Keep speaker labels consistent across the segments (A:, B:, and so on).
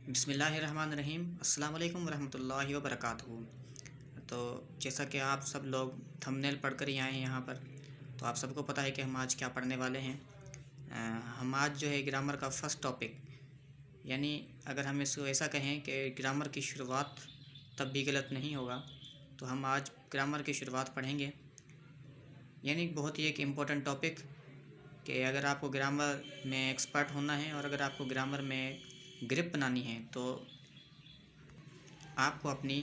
A: बिस्मिल्लाहिर्रहमानिर्रहीम अस्सलाम वालेकुम रहमतुल्लाहि व बरकातहू। तो जैसा कि आप सब लोग थंबनेल पढ़कर ही आए हैं यहाँ पर, तो आप सबको पता है कि हम आज क्या पढ़ने वाले हैं। हम आज जो है ग्रामर का फ़र्स्ट टॉपिक, यानी अगर हम इसको ऐसा कहें कि ग्रामर की शुरुआत तब भी गलत नहीं होगा, तो हम आज ग्रामर की शुरुआत पढ़ेंगे। यानी बहुत ही एक इम्पोर्टेंट टॉपिक कि अगर आपको ग्रामर में एक्सपर्ट होना है और अगर आपको ग्रामर में ग्रिप बनानी है, तो आपको अपनी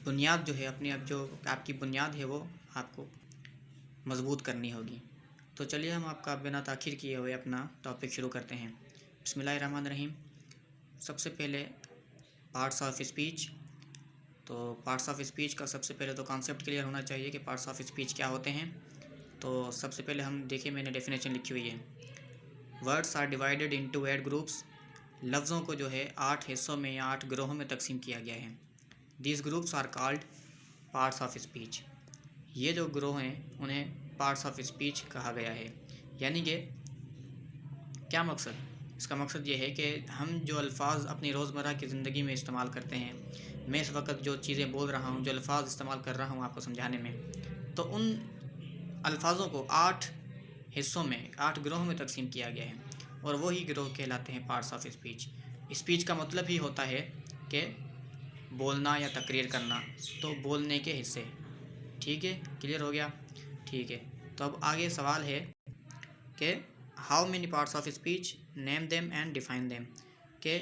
A: बुनियाद जो है, अपनी अब जो आपकी बुनियाद है वो आपको मज़बूत करनी होगी। तो चलिए हम आपका बिना ताख़ीर किए हुए अपना टॉपिक शुरू करते हैं। बिस्मिल्लाहिर्रहमानिर्रहीम। सबसे पहले पार्ट्स ऑफ स्पीच। तो पार्ट्स ऑफ स्पीच का सबसे पहले तो कॉन्सेप्ट क्लियर होना चाहिए कि पार्ट्स ऑफ स्पीच क्या होते हैं। तो सबसे पहले हम देखिए, मैंने डेफिनेशन लिखी हुई है। Words are divided into 8 groups. लफ्ज़ों को जो है 8 हिस्सों में या 8 ग्रोहों में तकसीम किया गया है। These groups are called parts of speech. ये जो ग्रोह हैं उन्हें पार्ट्स ऑफ स्पीच कहा गया है। यानी कि क्या मकसद, इसका मकसद ये है कि हम जो अल्फाज अपनी रोज़मर्रा की ज़िंदगी में इस्तेमाल करते हैं, मैं इस वक्त जो चीज़ें बोल रहा हूँ, जो अल्फाज इस्तेमाल कर रहा हूँ आपको समझाने में, तो उन अल्फाजों को 8 हिस्सों में, 8 ग्रोह में तकसीम किया गया है और वही ग्रोह कहलाते हैं पार्ट्स ऑफ स्पीच। स्पीच का मतलब ही होता है कि बोलना या तकरीर करना, तो बोलने के हिस्से। ठीक है, क्लियर हो गया। ठीक है, तो अब आगे सवाल है कि how many parts of speech, name them and define them. के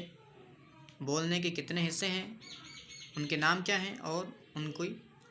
A: बोलने के कितने हिस्से हैं, उनके नाम क्या हैं और उनकी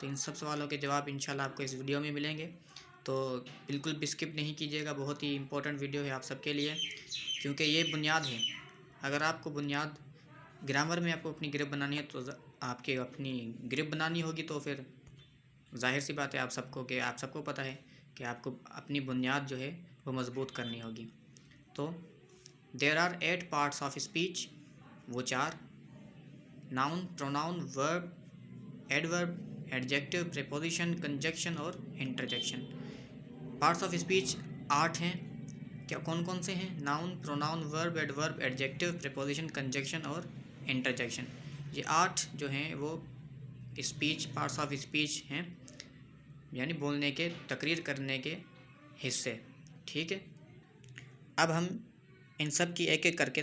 A: तो इन सब सवालों के जवाब इंशाल्लाह आपको इस वीडियो में मिलेंगे, तो बिल्कुल भी स्किप नहीं कीजिएगा। बहुत ही इम्पोर्टेंट वीडियो है आप सबके लिए, क्योंकि ये बुनियाद है। अगर आपको बुनियाद ग्रामर में आपको अपनी ग्रिप बनानी है, तो आपके अपनी ग्रिप बनानी होगी, तो फिर जाहिर सी बात है आप सबको पता है कि आपको अपनी बुनियाद जो है वो मज़बूत करनी होगी। तो there are 8 parts of speech. वो 4: noun, pronoun, verb, adverb, adjective, preposition, conjunction और इंटरजेक्शन। पार्ट्स ऑफ स्पीच 8 हैं। क्या कौन कौन से हैं? Noun, pronoun, verb, adverb, adjective, preposition, conjunction और इंटरजेक्शन। ये 8 जो हैं वो स्पीच, पार्ट्स ऑफ स्पीच हैं, यानी बोलने के, तकरीर करने के हिस्से। ठीक है, अब हम इन सब की एक एक करके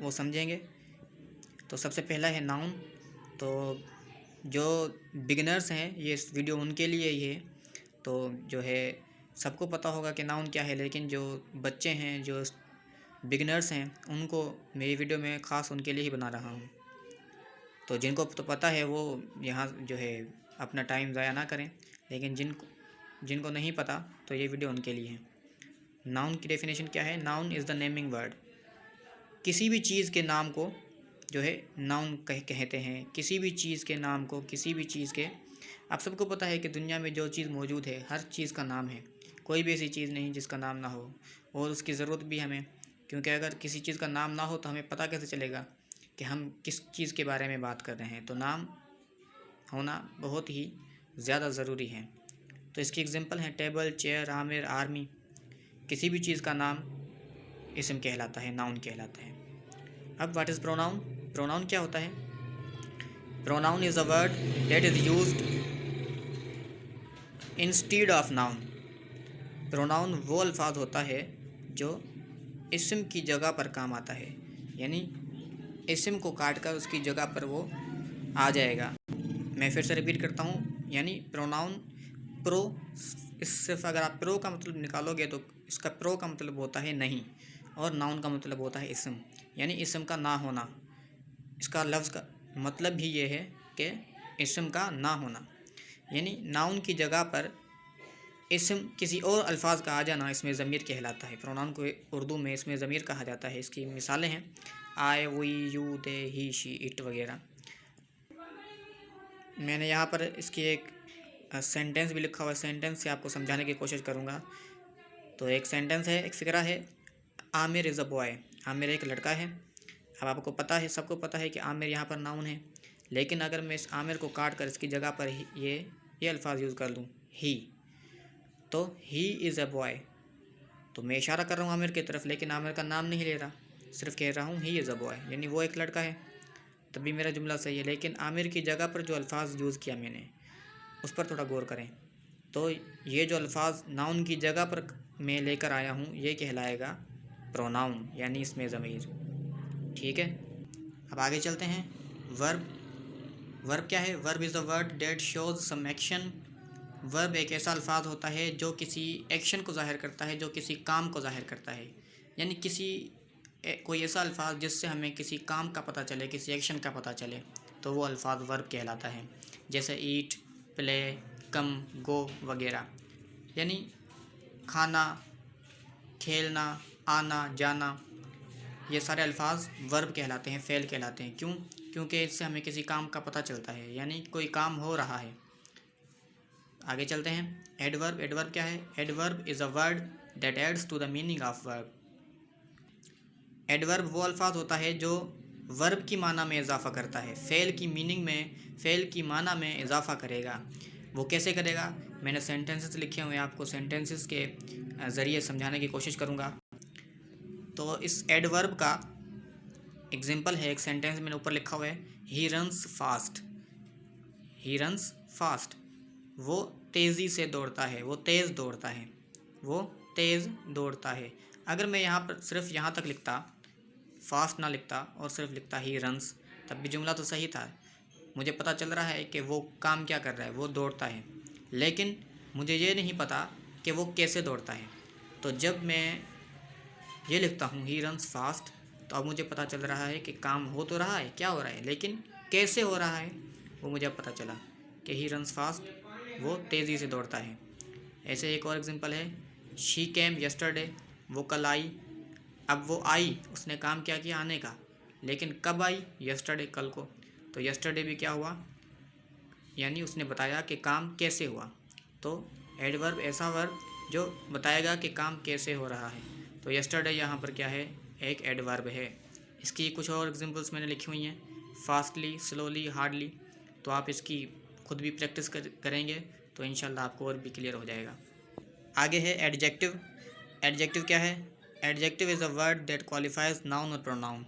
A: वो समझेंगे। तो सबसे पहला है नाउन। तो जो बिगिनर्स हैं, ये इस वीडियो उनके लिए ही है। तो जो है सबको पता होगा कि नाउन क्या है, लेकिन जो बच्चे हैं, जो बिगिनर्स हैं, उनको मेरी वीडियो में ख़ास उनके लिए ही बना रहा हूँ। तो जिनको तो पता है वो यहाँ जो है अपना टाइम ज़ाया ना करें, लेकिन जिनको नहीं पता, तो ये वीडियो उनके लिए है। नाउन की डेफिनेशन क्या है? Noun is the naming word. किसी भी चीज़ के नाम को जो है नाउन कहते हैं। किसी भी चीज़ के नाम को, किसी भी चीज़ के, आप सबको पता है कि दुनिया में जो चीज़ मौजूद है, हर चीज़ का नाम है। कोई भी ऐसी चीज़ नहीं जिसका नाम ना हो, और उसकी ज़रूरत भी हमें, क्योंकि अगर किसी चीज़ का नाम ना हो तो हमें पता कैसे चलेगा कि हम किस चीज़ के बारे में बात कर रहे हैं। तो नाम होना बहुत ही ज़्यादा ज़रूरी है। तो इसकी एग्जांपल है टेबल, चेयर, आमिर, आर्मी। किसी भी चीज़ का नाम इसम कहलाता है, नाउन कहलाता है। अब व्हाट इज़ प्रोनाउन? प्रोनाउन क्या होता है? Pronoun is a word that is used instead of noun. Pronoun वो अल्फाज होता है जो इसम की जगह पर काम आता है, यानी इसम को काट कर उसकी जगह पर वो आ जाएगा। मैं फिर से रिपीट करता हूँ, यानी प्रोनाउन प्रो, इस सिर्फ अगर आप प्रो का मतलब निकालोगे तो इसका प्रो का मतलब होता है नहीं, और नाउन का मतलब होता है इसम, यानी इसम का ना होना। इसका लफ्ज़ का मतलब ही ये है कि इसम का ना होना, यानी नाउन की जगह पर इसम किसी और अल्फाज का आ जाना, इसमें ज़मीर कहलाता है। प्रोनाउन को उर्दू में इसमें ज़मीर कहा जाता है। इसकी मिसालें हैं I, we, you, they, he, she, it वगैरह। मैंने यहाँ पर इसकी एक सेंटेंस भी लिखा हुआ है, सेंटेंस से आपको समझाने की कोशिश करूँगा। तो एक सेंटेंस है, एक फ़िक्रा है, Aamir is a boy. Aamir एक लड़का है। अब आपको पता है, सबको पता है कि आमिर यहाँ पर नाउन है, लेकिन अगर मैं इस आमिर को काट कर इसकी जगह पर ये अल्फाज यूज़ कर लूँ, ही, तो ही इज़ अ बॉय, तो मैं इशारा कर रहा हूँ आमिर की तरफ, लेकिन आमिर का नाम नहीं ले रहा, सिर्फ कह रहा हूँ ही इज़ अ बॉय, यानी वो एक लड़का है, तभी मेरा जुमला सही है। लेकिन आमिर की जगह पर जो अल्फाज यूज़ किया मैंने, उस पर थोड़ा गौर करें। तो ये जो अल्फाज नाउन की जगह पर मैं लेकर आया हूँ, ये कहलाएगा प्रोनाउन, यानी इसमें ज़मीर। ठीक है, अब आगे चलते हैं। वर्ब। वर्ब क्या है? Verb is a word that shows some action. Verb एक ऐसा अल्फाज होता है जो किसी एक्शन को ज़ाहिर करता है, जो किसी काम को ज़ाहिर करता है, यानी कोई ऐसा अल्फाज जिससे हमें किसी काम का पता चले, किसी एक्शन का पता चले, तो वो अल्फाज वर्ब कहलाता है। जैसे ईट, प्ले, कम, गो वगैरह, यानी खाना, खेलना, आना, जाना, ये सारे अल्फाज वर्ब कहलाते हैं, फ़ेल कहलाते हैं। क्यों? क्योंकि इससे हमें किसी काम का पता चलता है, यानी कोई काम हो रहा है। आगे चलते हैं। एडवर्ब। एडवर्ब क्या है? Adverb is a word that adds to the meaning of verb. Adverb वो अल्फाज होता है जो वर्ब की माना में इजाफ़ा करता है, फ़ेल की मीनिंग में, फ़ेल की माना में इजाफ़ा करेगा। वो कैसे करेगा? मैंने सेंटेंसेस लिखे हुए हैं, आपको सेंटेंसेस के ज़रिए समझाने की कोशिश करूँगा। तो इस एडवर्ब का एग्जाम्पल है, एक सेंटेंस मैंने ऊपर लिखा हुआ है, he runs fast. He runs fast, वो तेज़ी से दौड़ता है, वो तेज़ दौड़ता है, वो तेज़ दौड़ता है। अगर मैं यहाँ पर सिर्फ यहाँ तक लिखता, फास्ट ना लिखता और सिर्फ लिखता ही रन्स, तब भी जुमला तो सही था। मुझे पता चल रहा है कि वो काम क्या कर रहा है, वो दौड़ता है, लेकिन मुझे ये नहीं पता कि वो कैसे दौड़ता है। तो जब मैं ये लिखता हूँ ही रन्स फास्ट, तो अब मुझे पता चल रहा है कि काम हो तो रहा है, क्या हो रहा है, लेकिन कैसे हो रहा है वो मुझे अब पता चला कि ही रन्स फास्ट, वो तेज़ी से दौड़ता है। ऐसे एक और एग्जांपल है, शी केम यस्टरडे, वो कल आई। अब वो आई, उसने काम क्या किया, आने का, लेकिन कब आई? यस्टरडे, कल को। तो यस्टरडे भी क्या हुआ, यानी उसने बताया कि काम कैसे हुआ। तो एडवर्ब ऐसा वर्ब जो बताएगा कि काम कैसे हो रहा है। तो यस्टरडे यहाँ पर क्या है, एक एडवर्ब है। इसकी कुछ और एग्जांपल्स मैंने लिखी हुई हैं, फास्टली, स्लोली, हार्डली। तो आप इसकी खुद भी प्रैक्टिस करेंगे तो इंशाल्लाह आपको और भी क्लियर हो जाएगा। आगे है एडजेक्टिव। एडजेक्टिव क्या है? Adjective is a word that qualifies noun और प्रोनाउन।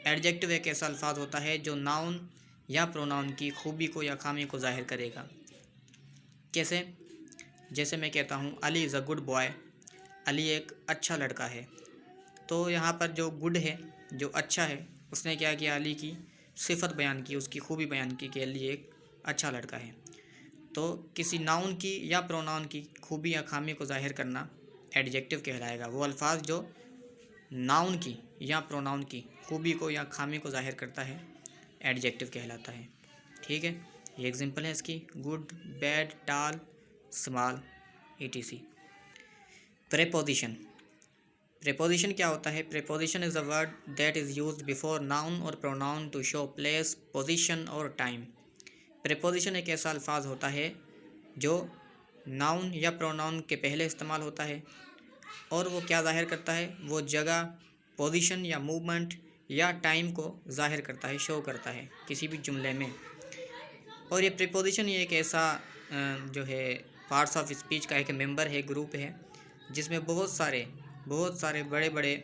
A: एडजेक्टिव एक ऐसा अल्फाज होता है जो नाउन या प्रोनाउन की खूबी को या खामी को जाहिर करेगा। कैसे? जैसे मैं कहता हूँ Ali is a good boy, Ali एक अच्छा लड़का है। तो यहाँ पर जो गुड है, जो अच्छा है, उसने क्या किया, अली की सिफत बयान की, उसकी खूबी बयान की कि अली एक अच्छा लड़का है। तो किसी नाउन की या प्रोनाउन की खूबी या खामी को जाहिर करना एडजेक्टिव कहलाएगा। वो अल्फाज जो नाउन की या प्रोनाउन की खूबी को या खामी को जाहिर करता है, एडजेक्टिव कहलाता है। ठीक है, ये एग्जांपल है इसकी, good, bad, tall, small, etc। Preposition. Preposition क्या होता है? Preposition is a word that is used before noun और pronoun to show place, position और टाइम। प्रेपोजिशन एक ऐसा अल्फाज होता है जो नाउन या प्रोनाउन के पहले इस्तेमाल होता है, और वो क्या ज़ाहिर करता है, वो जगह, पोजीशन या मूवमेंट या टाइम को ज़ाहिर करता है, शो करता है किसी भी जुमले में। और ये प्रीपोजिशन ये एक ऐसा जो है पार्ट्स ऑफ स्पीच का एक मेंबर है, ग्रुप है, जिसमें बहुत सारे बड़े बड़े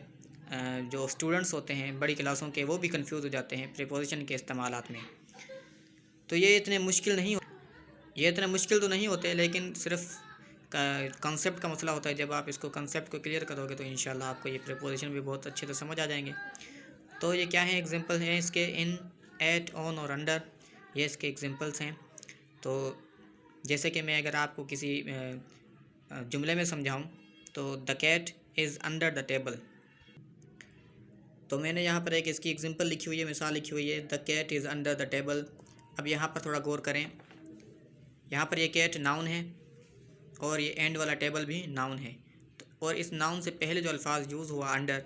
A: जो स्टूडेंट्स होते हैं बड़ी क्लासों के, वो भी कंफ्यूज हो जाते हैं प्रीपोजिशन के इस्तेमालात में। तो ये इतने मुश्किल तो नहीं होते, लेकिन सिर्फ कंसेप्ट का मसला होता है। जब आप इसको कंसेप्ट को क्लियर करोगे तो इंशाल्लाह आपको ये प्रीपोजिशन भी बहुत अच्छे से समझ आ जाएंगे। तो ये क्या है, एग्जांपल हैं इसके, इन, एट, ऑन और अंडर, ये इसके एग्जांपल्स हैं। तो जैसे कि मैं अगर आपको किसी जुमले में समझाऊं, तो the cat is under the table. तो मैंने यहाँ पर एक इसकी एग्जांपल लिखी हुई है, मिसाल लिखी हुई है, the cat is under the table. अब यहाँ पर थोड़ा गौर करें, यहाँ पर ये कैट नाउन है और ये एंड वाला टेबल भी नाउन है। और इस नाउन से पहले जो अल्फाज यूज़ हुआ अंडर,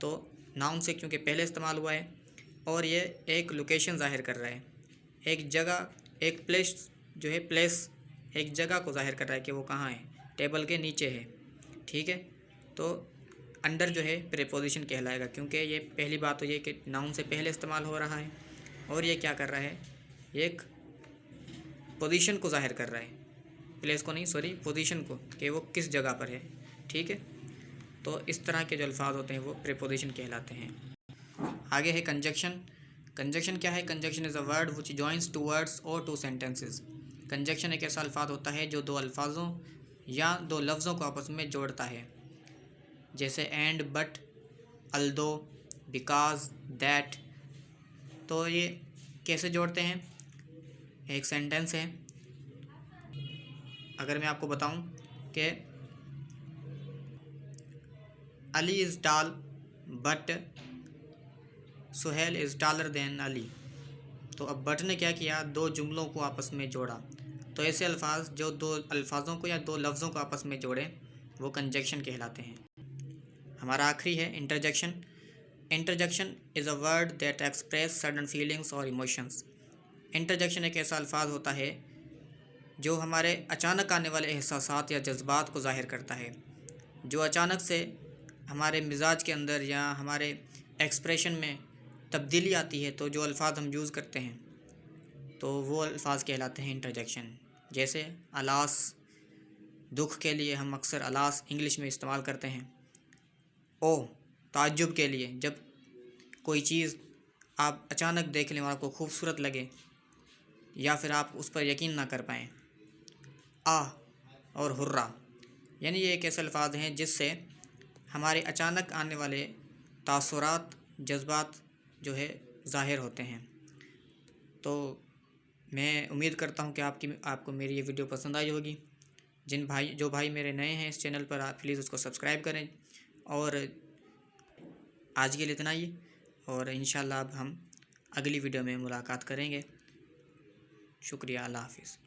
A: तो नाउन से क्योंकि पहले इस्तेमाल हुआ है, और ये एक लोकेशन ज़ाहिर कर रहा है, एक जगह, एक प्लेस जो है, प्लेस एक जगह को ज़ाहिर कर रहा है कि वो कहाँ है, टेबल के नीचे है। ठीक है, तो अंडर जो है प्रीपोजिशन कहलाएगा, क्योंकि ये पहली बात तो ये कि नाउन से पहले इस्तेमाल हो रहा है, और ये क्या कर रहा है, एक पोजीशन को ज़ाहिर कर रहा है, प्लेस को नहीं, सॉरी, पोजीशन को, कि वो किस जगह पर है। ठीक है, तो इस तरह के जो अल्फाज होते हैं वो प्रीपोजिशन कहलाते हैं। आगे है कंजक्शन। कंजक्शन क्या है? Conjunction is a word which joins two words और टू सेंटेंसेस। कंजक्शन एक ऐसा अल्फाज होता है जो दो अल्फाजों या दो लफ्ज़ों को आपस में जोड़ता है, जैसे and, but, although, because, that. तो ये कैसे जोड़ते हैं? एक सेंटेंस है, अगर मैं आपको बताऊं कि Ali is tall but Suhail is taller than Ali. तो अब बट ने क्या किया? दो जुमलों को आपस में जोड़ा। तो ऐसे अल्फाज जो दो अल्फाजों को या दो लफ्ज़ों को आपस में जोड़े वो कंजक्शन कहलाते हैं। हमारा आखिरी है interjection. Interjection is a word that express sudden feelings और इमोशंस। इंटरजेक्शन एक ऐसा अल्फाज होता है जो हमारे अचानक आने वाले एहसासात या जज्बात को ज़ाहिर करता है। जो अचानक से हमारे मिजाज के अंदर या हमारे एक्सप्रेशन में तब्दीली आती है, तो जो अल्फाज हम यूज़ करते हैं तो वो अल्फाज कहलाते हैं इंटरजेक्शन। जैसे अलास, दुख के लिए हम अक्सर अलास इंग्लिश में इस्तेमाल करते हैं। ओ, ताज्जुब के लिए, जब कोई चीज़ आप अचानक देख लें और आपको खूबसूरत लगे या फिर आप उस पर यकीन ना कर पाएँ। आ और हुर्रा, यानी ये एक ऐसे अल्फाज हैं जिससे हमारे अचानक आने वाले तासुरात, जज्बात जो है ज़ाहिर होते हैं। तो मैं उम्मीद करता हूँ कि आपको मेरी ये वीडियो पसंद आई होगी। जो भाई मेरे नए हैं इस चैनल पर, आप प्लीज़ उसको सब्सक्राइब करें। और आज के लिए इतना ही, और इंशाल्लाह अब हम अगली वीडियो में मुलाकात करेंगे। शुक्रिया, अल्लाह हाफ़िज़।